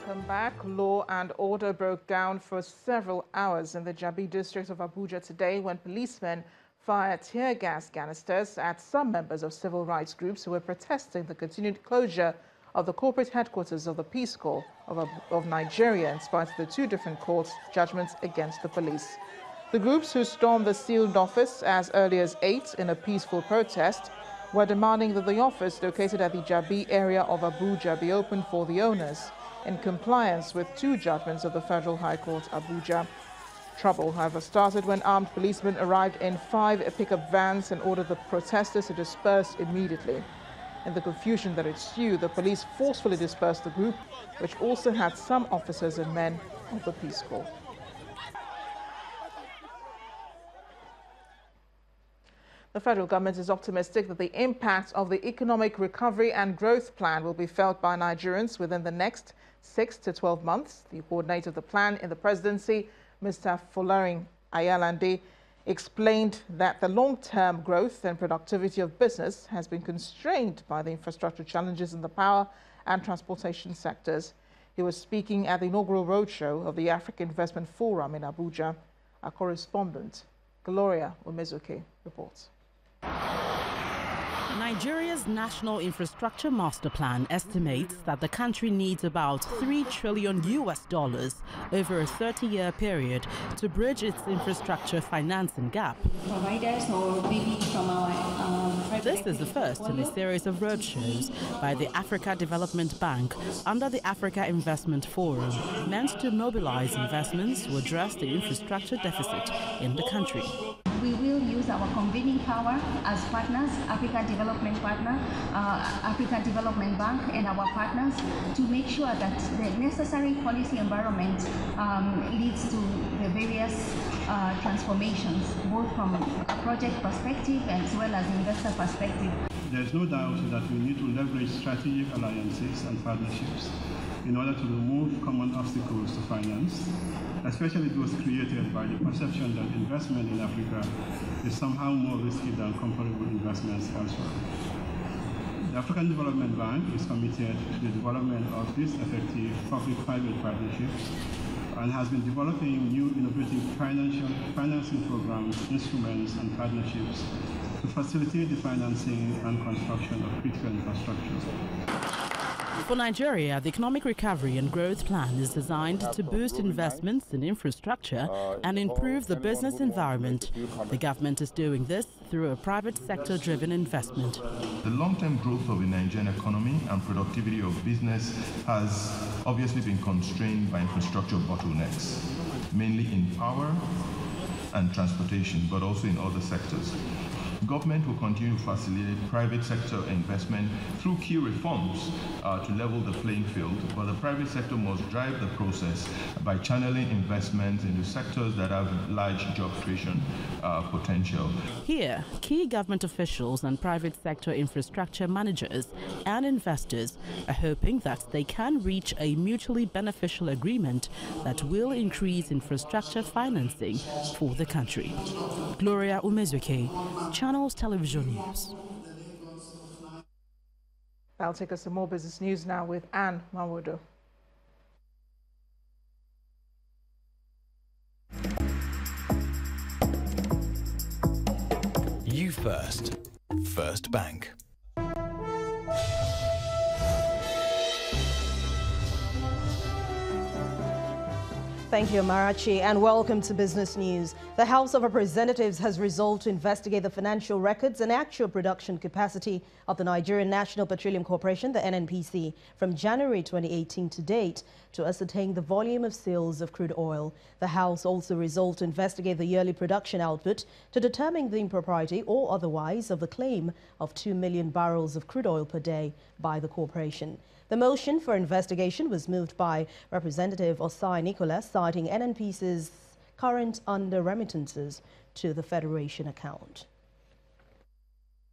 Welcome back. Law and order broke down for several hours in the Jabi district of Abuja today when policemen fired tear gas canisters at some members of civil rights groups who were protesting the continued closure of the corporate headquarters of the Peace Corps of Nigeria in spite of the two different court judgments against the police. The groups who stormed the sealed office as early as 8 in a peaceful protest were demanding that the office located at the Jabi area of Abuja be opened for the owners in compliance with two judgments of the Federal High Court, Abuja. Trouble, however, started when armed policemen arrived in 5 pickup vans and ordered the protesters to disperse immediately. In the confusion that ensued, the police forcefully dispersed the group, which also had some officers and men of the Peace Corps. The federal government is optimistic that the impact of the economic recovery and growth plan will be felt by Nigerians within the next 6 to 12 months. The coordinator of the plan in the presidency, Mr. Folarin Ayalande, explained that the long-term growth and productivity of business has been constrained by the infrastructure challenges in the power and transportation sectors. He was speaking at the inaugural roadshow of the African Investment Forum in Abuja. Our correspondent, Gloria Umezuke, reports. Nigeria's National Infrastructure Master Plan estimates that the country needs about $3 trillion over a 30-year period to bridge its infrastructure financing gap. This is the first in a series of roadshows by the Africa Development Bank under the Africa Investment Forum, meant to mobilize investments to address the infrastructure deficit in the country. We will use our convening power as partners, Africa Development Partner, Africa Development Bank and our partners to make sure that the necessary policy environment leads to the various transformations, both from a project perspective as well as investor perspective. There's no doubt that we need to leverage strategic alliances and partnerships in order to remove common obstacles to finance, especially those created by the perception that investment in Africa is somehow more risky than comparable investments elsewhere. The African Development Bank is committed to the development of these effective public-private partnerships and has been developing new innovative financing programs, instruments, and partnerships to facilitate the financing and construction of critical infrastructure. For Nigeria, the Economic Recovery and Growth Plan is designed to boost investments in infrastructure and improve the business environment. The government is doing this through a private sector-driven investment. The long-term growth of the Nigerian economy and productivity of business has obviously been constrained by infrastructure bottlenecks, mainly in power and transportation, but also in other sectors. Government will continue to facilitate private sector investment through key reforms to level the playing field, but the private sector must drive the process by channeling investment into sectors that have large job creation potential. Here, key government officials and private sector infrastructure managers and investors are hoping that they can reach a mutually beneficial agreement that will increase infrastructure financing for the country. Gloria Umezuke, Channels Television News. I'll take us to more business news now with Anne Mawodo. You first. First Bank. Thank you, Marachi, and welcome to Business News. The House of Representatives has resolved to investigate the financial records and actual production capacity of the Nigerian National Petroleum Corporation, the NNPC, from January 2018 to date to ascertain the volume of sales of crude oil. The House also resolved to investigate the yearly production output to determine the impropriety or otherwise of the claim of 2 million barrels of crude oil per day by the corporation. The motion for investigation was moved by Representative Osai Nicholas, citing NNPC's current under-remittances to the Federation account.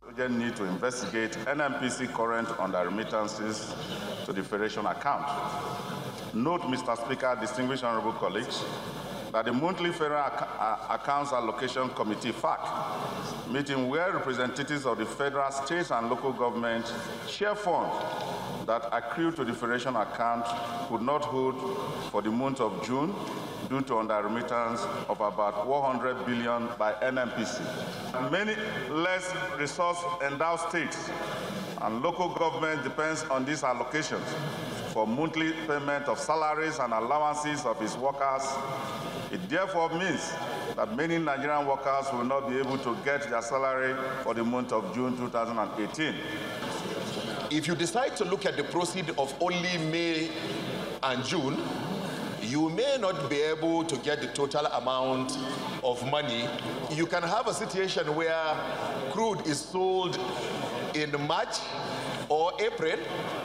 We then need to investigate NNPC current under-remittances to the Federation account. Note, Mr. Speaker, distinguished honorable colleagues, that the monthly Federal Accounts Allocation Committee, FAAC, meeting where representatives of the federal, state, and local government share funds that accrue to the Federation account could not hold for the month of June due to under-remittance of about 100 billion by NNPC. Many less resource-endowed states and local governments depends on these allocations for monthly payment of salaries and allowances of its workers. It therefore means that many Nigerian workers will not be able to get their salary for the month of June 2018. If you decide to look at the proceeds of only May and June, you may not be able to get the total amount of money. You can have a situation where crude is sold in March or April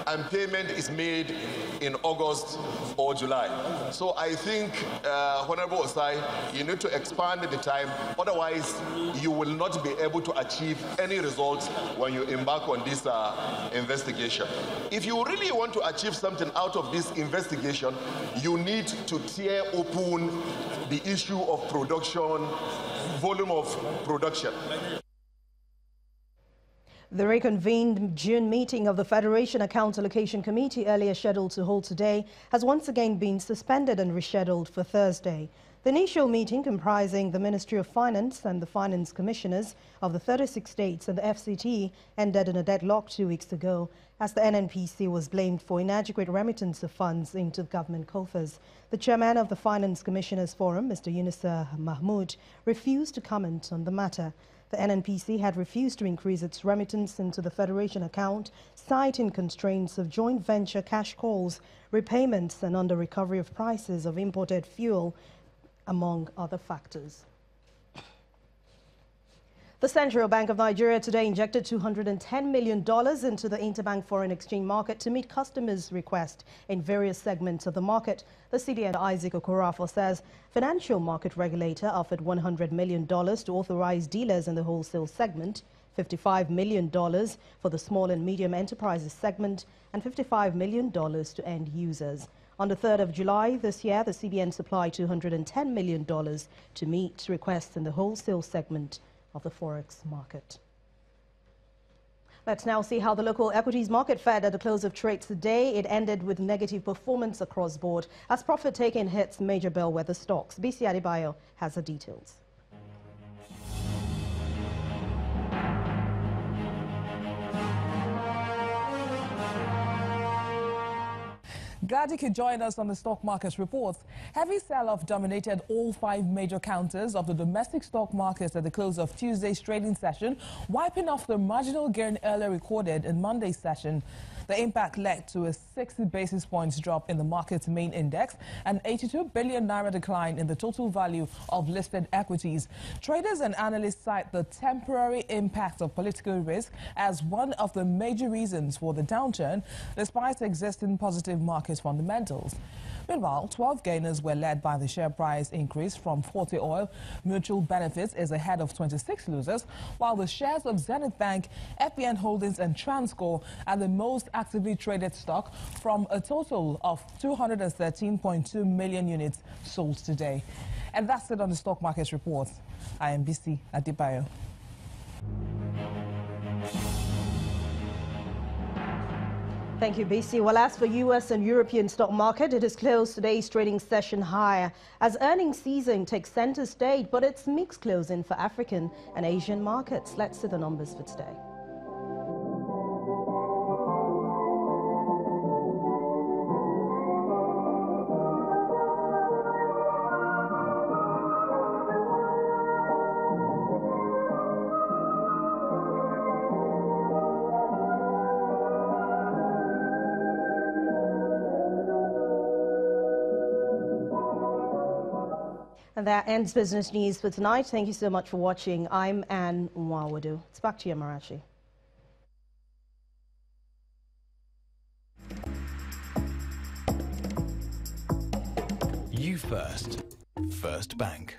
and payment is made in August or July. So I think, Honorable Osai, you need to expand the time. Otherwise, you will not be able to achieve any results when you embark on this investigation. If you really want to achieve something out of this investigation, you need to tear open the issue of production, volume of production. The reconvened June meeting of the Federation Account Allocation Committee, earlier scheduled to hold today, has once again been suspended and rescheduled for Thursday. The initial meeting, comprising the Ministry of Finance and the Finance Commissioners of the 36 states and the FCT, ended in a deadlock 2 weeks ago, as the NNPC was blamed for inadequate remittance of funds into government coffers. The chairman of the Finance Commissioners Forum, Mr. Yunusa Mahmood, refused to comment on the matter. The NNPC had refused to increase its remittance into the Federation account, citing constraints of joint venture cash calls, repayments, and under-recovery of prices of imported fuel, among other factors. The Central Bank of Nigeria today injected $210 million into the interbank foreign exchange market to meet customers' requests in various segments of the market. The CBN Isaac Okorafor says financial market regulator offered $100 million to authorize dealers in the wholesale segment, $55 million for the small and medium enterprises segment, and $55 million to end users. On the 3rd of July this year, the CBN supplied $210 million to meet requests in the wholesale segment of the Forex market. Let's now see how the local equities market fared at the close of trade today. It ended with negative performance across board as profit-taking hits major bellwether stocks. BC Adebayo has the details. Glad you could join us on the stock market report. Heavy sell-off dominated all 5 major counters of the domestic stock markets at the close of Tuesday's trading session, wiping off the marginal gain earlier recorded in Monday's session. The impact led to a 60 basis points drop in the market's main index and 82 billion naira decline in the total value of listed equities. Traders and analysts cite the temporary impact of political risk as one of the major reasons for the downturn, despite existing positive market fundamentals. Meanwhile, 12 gainers were led by the share price increase from Forte Oil. Mutual Benefits is ahead of 26 losers, while the shares of Zenith Bank, FBN Holdings and Transcorp are the most actively traded stock from a total of 213.2 million units sold today. And that's it on the stock market report. I am BC Adebayo. Thank you, BC. Well, as for U.S. and European stock market, it has closed today's trading session higher as earnings season takes center stage, but it's mixed closing for African and Asian markets. Let's see the numbers for today. And that ends business news for tonight. Thank you so much for watching. I'm Anne Nwawadu. It's back to you, Marachi. You first. First Bank.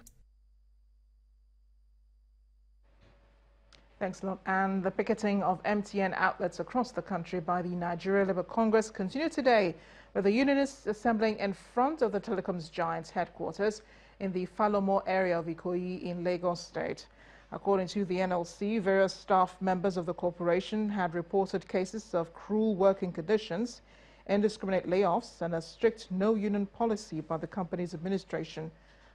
Thanks a lot. And the picketing of MTN outlets across the country by the Nigeria Labour Congress continued today, with the unionists assembling in front of the telecoms giant's headquarters in the Falomo area of Ikoyi in Lagos State. According to the NLC, various staff members of the corporation had reported cases of cruel working conditions, indiscriminate layoffs, and a strict no-union policy by the company's administration.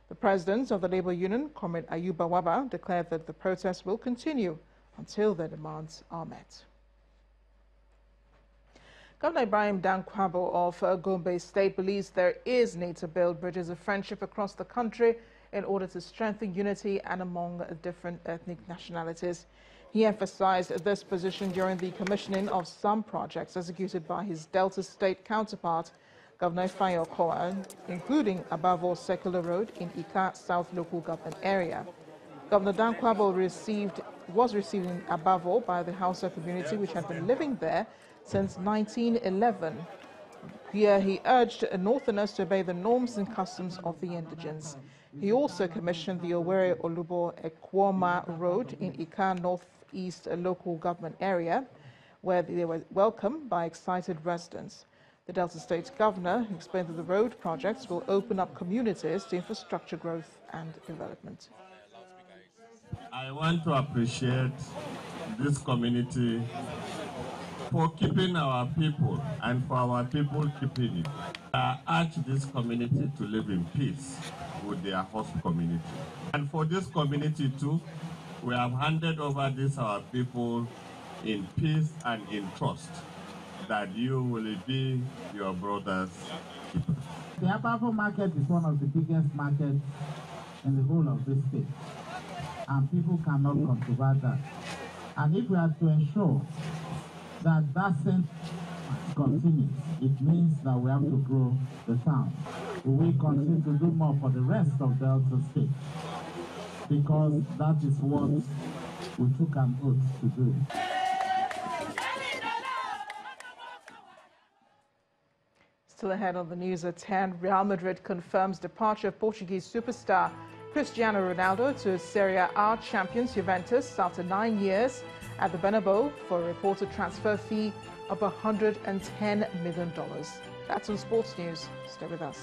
The president of the labor union, Comrade Ayuba Waba, declared that the protest will continue until their demands are met. Governor Ibrahim Dankwabo of Gombe State believes there is need to build bridges of friendship across the country in order to strengthen unity and among different ethnic nationalities. He emphasized this position during the commissioning of some projects executed by his Delta State counterpart, Governor Fayo Koa, including above all Circular Road in Ika South Local Government Area. Governor Dankwabo was received in Abavo by the Hausa community, which had been living there since 1911. Here he urged Northerners to obey the norms and customs of the indigents. He also commissioned the Owerri Olubo Ekwoma Road in Ika Northeast Local Government Area, where they were welcomed by excited residents. The Delta State Governor explained that the road projects will open up communities to infrastructure growth and development. I want to appreciate this community for keeping our people and for our people keeping it. I urge this community to live in peace with their host community. And for this community too, we have handed over this our people in peace and in trust that you will be your brother's keeper. The Abavo market is one of the biggest markets in the whole of this state, and people cannot controvert that. And if we are to ensure that same continues, it means that we have to grow the town. We will continue to do more for the rest of Delta State, because that is what we took an oath to do. Still ahead on the news at 10, Real Madrid confirms departure of Portuguese superstar Cristiano Ronaldo to Serie A champions Juventus after 9 years at the Bernabeu for a reported transfer fee of $110 million. That's on Sports News. Stay with us.